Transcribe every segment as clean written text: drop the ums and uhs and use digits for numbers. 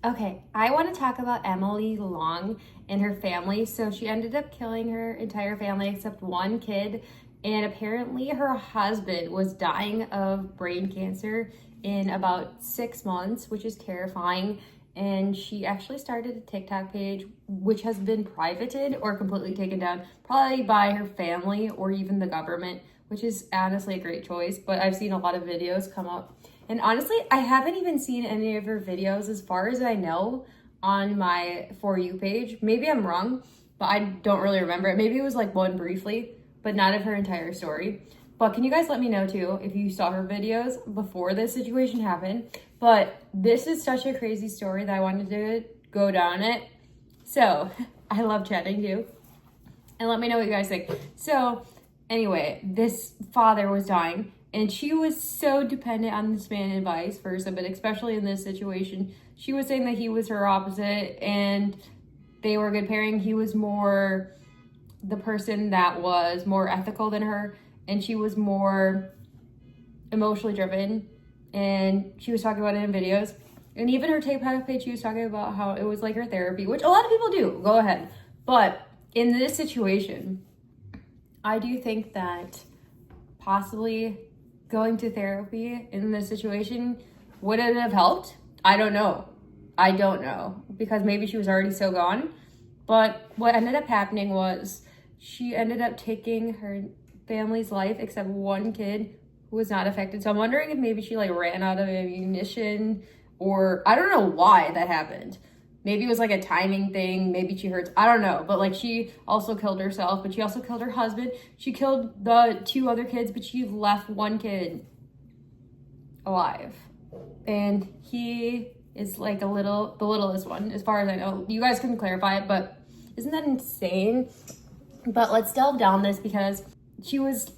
Okay, I want to talk about Emily Long and her family. So she ended up killing her entire family except one kid, and apparently her husband was dying of brain cancer in about 6 months, which is terrifying. And she actually started a TikTok page, which has been privated or completely taken down, probably by her family or even the government, which is honestly a great choice. But I've seen a lot of videos come up. And honestly, I haven't even seen any of her videos as far as I know on my For You page. Maybe I'm wrong, but I don't really remember it. Maybe it was like one briefly, but not of her entire story. But can you guys let me know too if you saw her videos before this situation happened? But this is such a crazy story that I wanted to go down it. So I love chatting too. And let me know what you guys think. So anyway, this father was dying. And she was so dependent on this man and vice versa, but especially in this situation, she was saying that he was her opposite and they were a good pairing. He was more the person that was more ethical than her, and she was more emotionally driven. And she was talking about it in videos. And even her TikTok page, she was talking about how it was like her therapy, which a lot of people do. Go ahead. But in this situation, I do think that possibly going to therapy in this situation, would it have helped? I don't know. Because maybe she was already so gone. But what ended up happening was she ended up taking her family's life except one kid who was not affected. So I'm wondering if maybe she like ran out of ammunition, or I don't know why that happened. Maybe it was like a timing thing. Maybe she hurts. I don't know. But like she also killed herself, but she also killed her husband. She killed the 2 other kids, but she left one kid alive. And he is like the littlest one, as far as I know. You guys can clarify it, but isn't that insane? But let's delve down this because she was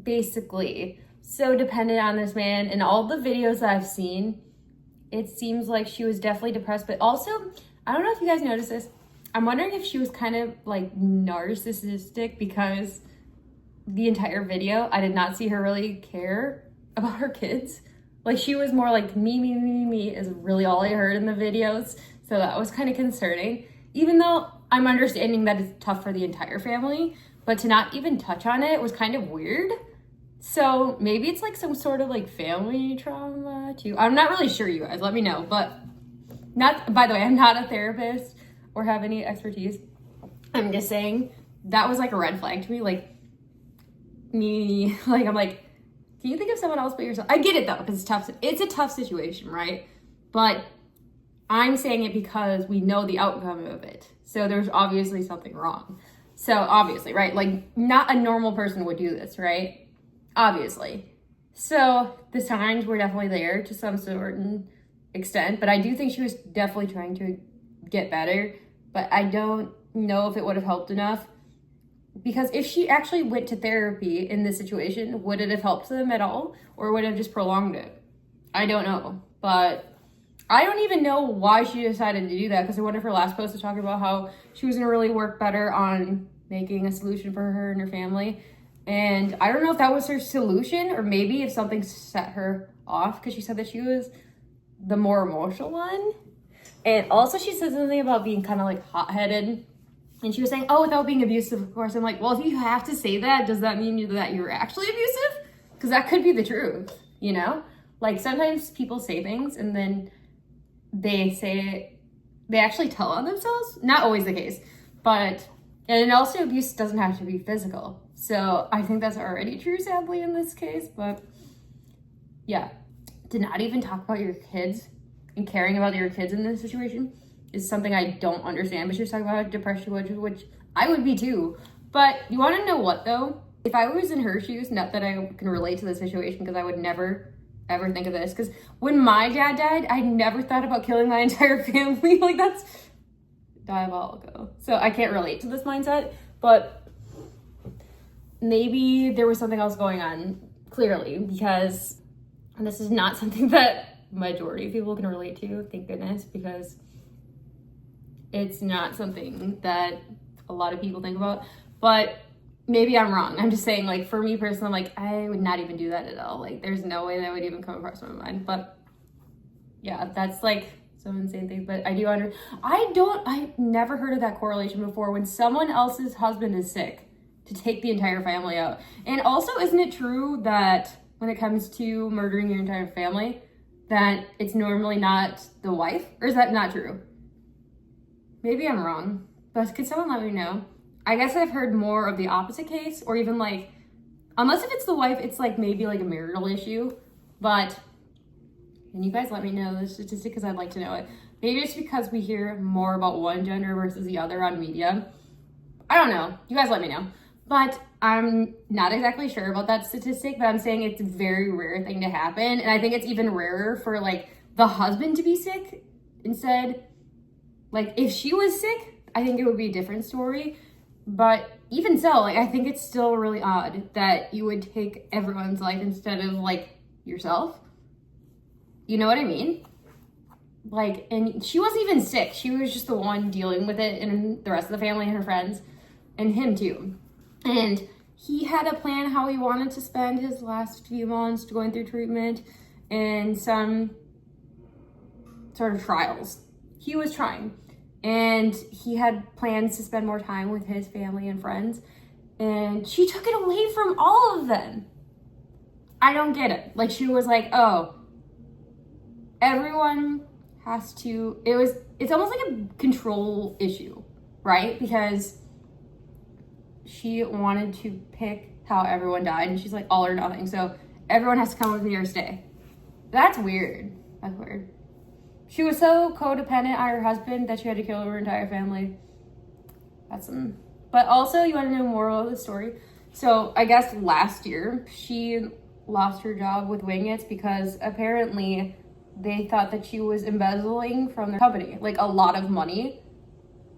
basically so dependent on this man. And all the videos that I've seen, it seems like she was definitely depressed, but also, I don't know if you guys noticed this. I'm wondering if she was kind of like narcissistic, because the entire video, I did not see her really care about her kids. Like she was more like me is really all I heard in the videos. So that was kind of concerning, even though I'm understanding that it's tough for the entire family, but to not even touch on it was kind of weird. So maybe it's like some sort of like family trauma too. I'm not really sure, you guys, let me know. But not, by the way, I'm not a therapist or have any expertise. I'm just saying that was like a red flag to me. Like me, like I'm like, can you think of someone else but yourself? I get it though, because it's tough. It's a tough situation, right? But I'm saying it because we know the outcome of it. So there's obviously something wrong. So obviously, right? Like not a normal person would do this, right? Obviously. So the signs were definitely there to some certain extent, but I do think she was definitely trying to get better, but I don't know if it would have helped enough, because if she actually went to therapy in this situation, would it have helped them at all, or would it have just prolonged it? I don't know, but I don't even know why she decided to do that, because in one of her last posts was talking about how she was going to really work better on making a solution for her and her family. And I don't know if that was her solution, or maybe if something set her off, because she said that she was the more emotional one. And also she said something about being kind of like hot-headed. And she was saying, oh, without being abusive, of course. I'm like, well, if you have to say that, does that mean that you're actually abusive? Because that could be the truth, you know? Like sometimes people say things and then they say it, they actually tell on themselves. Not always the case, but, and also abuse doesn't have to be physical. So I think that's already true, sadly, in this case. But yeah, to not even talk about your kids and caring about your kids in this situation is something I don't understand. But she was talking about depression, which I would be too. But you want to know what though? If I was in her shoes, not that I can relate to the situation, because I would never ever think of this. Because when my dad died, I never thought about killing my entire family. Like that's diabolical. So I can't relate to this mindset, but maybe there was something else going on, clearly, because this is not something that majority of people can relate to, thank goodness, because it's not something that a lot of people think about. But maybe I'm wrong. I'm just saying, like, for me personally, I'm like, I would not even do that at all. Like, there's no way that would even come across my mind. But yeah, that's like some insane things, but I've never heard of that correlation before when someone else's husband is sick to take the entire family out. And also, isn't it true that when it comes to murdering your entire family, that it's normally not the wife? Or is that not true? Maybe I'm wrong, but could someone let me know? I guess I've heard more of the opposite case, or even like, unless if it's the wife, it's like maybe like a marital issue. But can you guys let me know the statistic, because I'd like to know it. Maybe it's because we hear more about one gender versus the other on media. I don't know. You guys let me know. But I'm not exactly sure about that statistic, but I'm saying it's a very rare thing to happen. And I think it's even rarer for like the husband to be sick instead. Like if she was sick, I think it would be a different story. But even so, like I think it's still really odd that you would take everyone's life instead of like yourself. You know what I mean? Like, and she wasn't even sick. She was just the one dealing with it, and the rest of the family and her friends and him too. And he had a plan how he wanted to spend his last few months going through treatment and some sort of trials. He was trying, and he had plans to spend more time with his family and friends, and she took it away from all of them. I don't get it. Like, she was like, oh, everyone has to, it's almost like a control issue, right? Because she wanted to pick how everyone died, and she's like, all or nothing. So everyone has to come with me or stay. That's weird. That's weird. She was so codependent on her husband that she had to kill her entire family. But also, you want to know more about the story? So I guess last year, she lost her job with Wingits because apparently they thought that she was embezzling from the company, like a lot of money,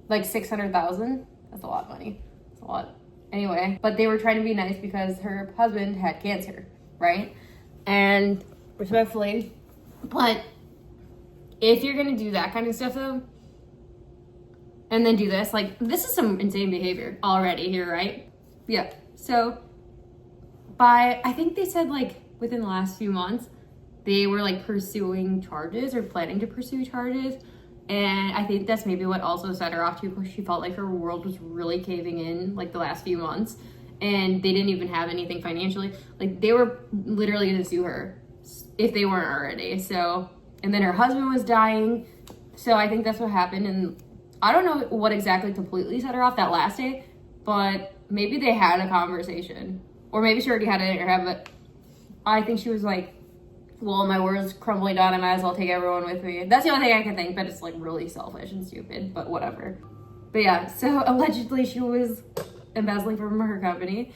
like $600,000. That's a lot of money. That's a lot. Anyway, but they were trying to be nice because her husband had cancer, right? And respectfully, but if you're gonna do that kind of stuff though, and then do this, like this is some insane behavior already here, right? Yeah. So I think they said like within the last few months, they were like pursuing charges or planning to pursue charges. And I think that's maybe what also set her off too, because she felt like her world was really caving in like the last few months, and they didn't even have anything financially. Like they were literally gonna sue her if they weren't already. So, and then her husband was dying. So I think that's what happened. And I don't know what exactly completely set her off that last day, but maybe they had a conversation, or maybe she already had it in her head. But I think she was like, well, my world's crumbling down, I might as well take everyone with me. That's the only thing I can think, but it's like really selfish and stupid, but whatever. But yeah, so allegedly she was embezzling from her company.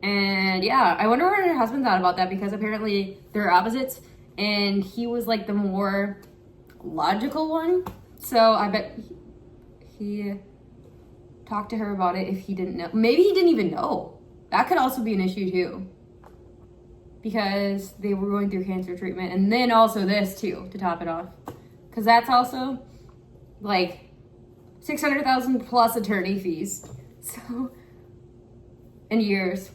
And yeah, I wonder what her husband thought about that, because apparently they're opposites, and he was like the more logical one. So I bet he talked to her about it if he didn't know. Maybe he didn't even know. That could also be an issue too, because they were going through cancer treatment, and then also this too, to top it off. Because that's also like $600,000 plus attorney fees. So, and years.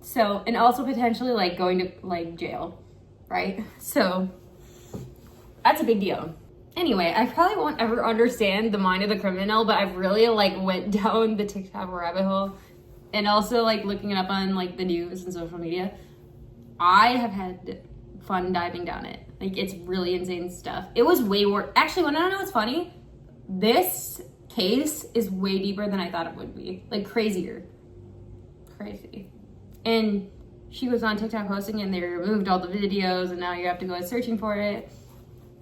So, and also potentially like going to like jail, right? So that's a big deal. Anyway, I probably won't ever understand the mind of the criminal, but I've really like went down the TikTok rabbit hole, and also like looking it up on like the news and social media. I have had fun diving down it. Like, it's really insane stuff. It was way worse. Actually, when I don't know what's funny, this case is way deeper than I thought it would be. Like, crazier. Crazy. And she was on TikTok posting, and they removed all the videos, and now you have to go searching for it.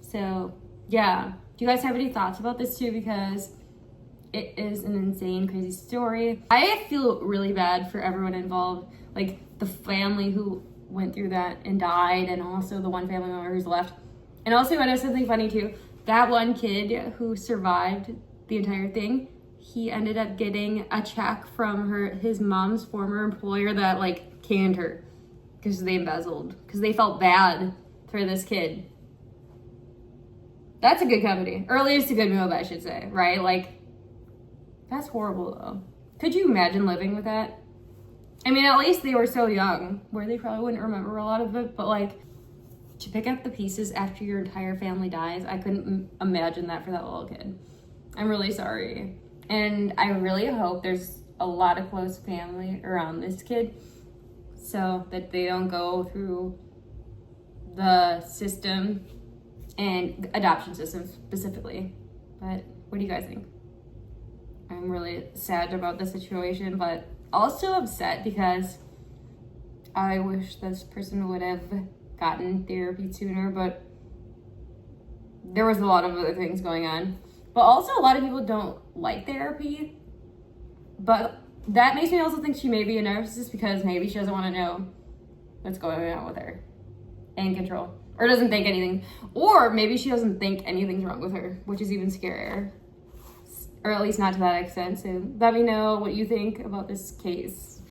So, yeah. Do you guys have any thoughts about this too? Because it is an insane, crazy story. I feel really bad for everyone involved. Like, the family who went through that and died, and also the one family member who's left. And also, I know something funny too. That one kid who survived the entire thing, he ended up getting a check from his mom's former employer that like canned her because they embezzled, because they felt bad for this kid. That's a good company, or at least a good move, I should say, right? Like, that's horrible though. Could you imagine living with that? I mean, at least they were so young, where they probably wouldn't remember a lot of it, but like, to pick up the pieces after your entire family dies, I couldn't imagine that for that little kid. I'm really sorry. And I really hope there's a lot of close family around this kid so that they don't go through the system and adoption system specifically. But what do you guys think? I'm really sad about the situation, but also upset because I wish this person would have gotten therapy sooner, but there was a lot of other things going on. But also a lot of people don't like therapy, but that makes me also think she may be a narcissist because maybe she doesn't want to know what's going on with her and control, or doesn't think anything, or maybe she doesn't think anything's wrong with her, which is even scarier, or at least not to that extent. So let me know what you think about this case.